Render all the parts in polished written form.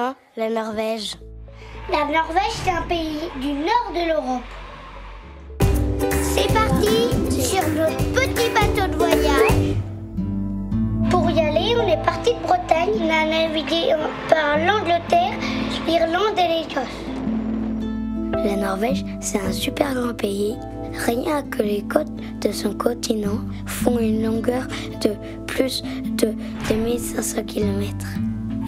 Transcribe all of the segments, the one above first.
maintenant la Norvège. La Norvège, c'est un pays du nord de l'Europe. C'est parti sur notre petit bateau de voyage. Pour y aller, on est parti de Bretagne. On a navigué par l'Angleterre, l'Irlande et l'Écosse. La Norvège, c'est un super grand pays. Rien que les côtes de son continent font une longueur de plus de 2500 km.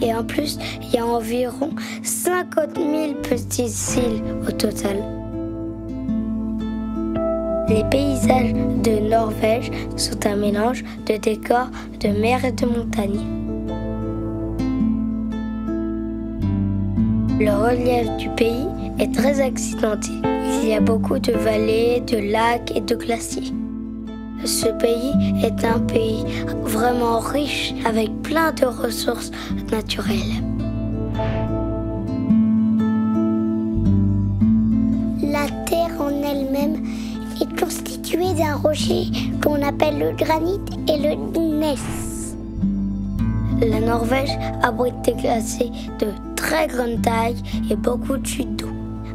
Et en plus, il y a environ 50 000 petites îles au total. Les paysages de Norvège sont un mélange de décors de mer et de montagne. Le relief du pays est très accidenté. Il y a beaucoup de vallées, de lacs et de glaciers. Ce pays est un pays vraiment riche avec plein de ressources naturelles. La terre en elle-même est constituée d'un rocher qu'on appelle le granit et le gneiss. La Norvège abrite des glaciers de très grande taille et beaucoup de chutes d'eau.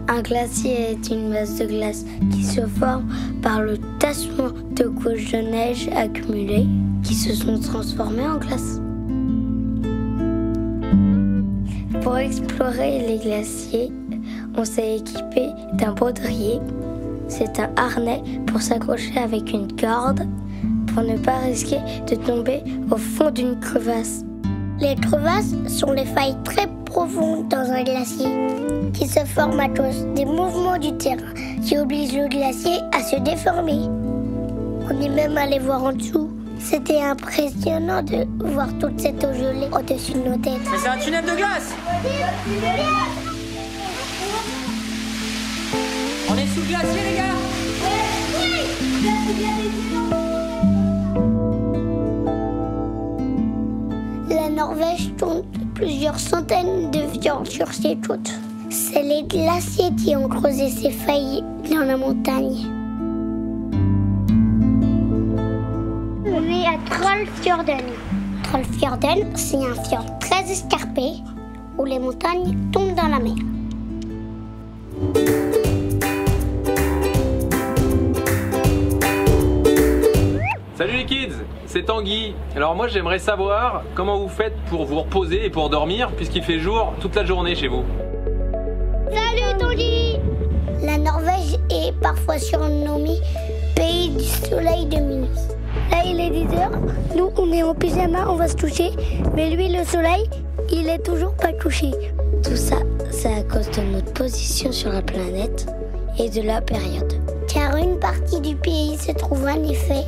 Un glacier est une masse de glace qui se forme par le tassement de couches de neige accumulées qui se sont transformées en glace. Pour explorer les glaciers, on s'est équipé d'un baudrier. C'est un harnais pour s'accrocher avec une corde pour ne pas risquer de tomber au fond d'une crevasse. Les crevasses sont les failles très profondes dans un glacier qui se forment à cause des mouvements du terrain qui obligent le glacier à se déformer. On est même allé voir en dessous. C'était impressionnant de voir toute cette eau gelée au-dessus de nos têtes. Mais c'est un tunnel de glace! On est sous le glacier, les gars! La Norvège compte plusieurs centaines de fjords sur ses côtes. C'est les glaciers qui ont creusé ces failles dans la montagne. On est à Trollfjorden. Trollfjorden, c'est un fjord très escarpé où les montagnes tombent dans la mer. Salut les kids, c'est Tanguy. Alors moi j'aimerais savoir comment vous faites pour vous reposer et pour dormir puisqu'il fait jour toute la journée chez vous. Salut Tanguy! La Norvège est parfois surnommée pays du soleil de minuit. Là il est 10h, nous on est en pyjama, on va se toucher, mais lui le soleil, il est toujours pas couché. Tout ça, c'est à cause de notre position sur la planète et de la période. Car une partie du pays se trouve en effet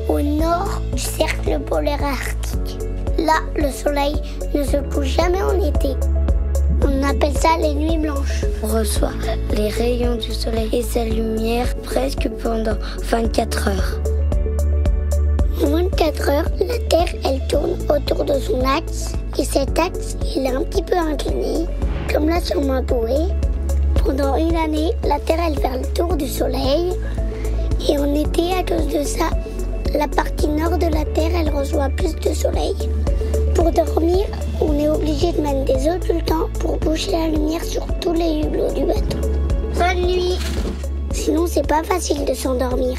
au nord du cercle polaire arctique. Là, le soleil ne se couche jamais en été. On appelle ça les nuits blanches. On reçoit les rayons du soleil et sa lumière presque pendant 24 heures. En 24 heures, la Terre, elle tourne autour de son axe. Et cet axe, il est un petit peu incliné, comme là sur ma bouée. Pendant une année, la Terre, elle fait le tour du soleil. Et en été, à cause de ça, la partie nord de la Terre, elle reçoit plus de soleil. Pour dormir, on est obligé de mettre des occultants pour boucher la lumière sur tous les hublots du bateau. Bonne nuit! Sinon, c'est pas facile de s'endormir.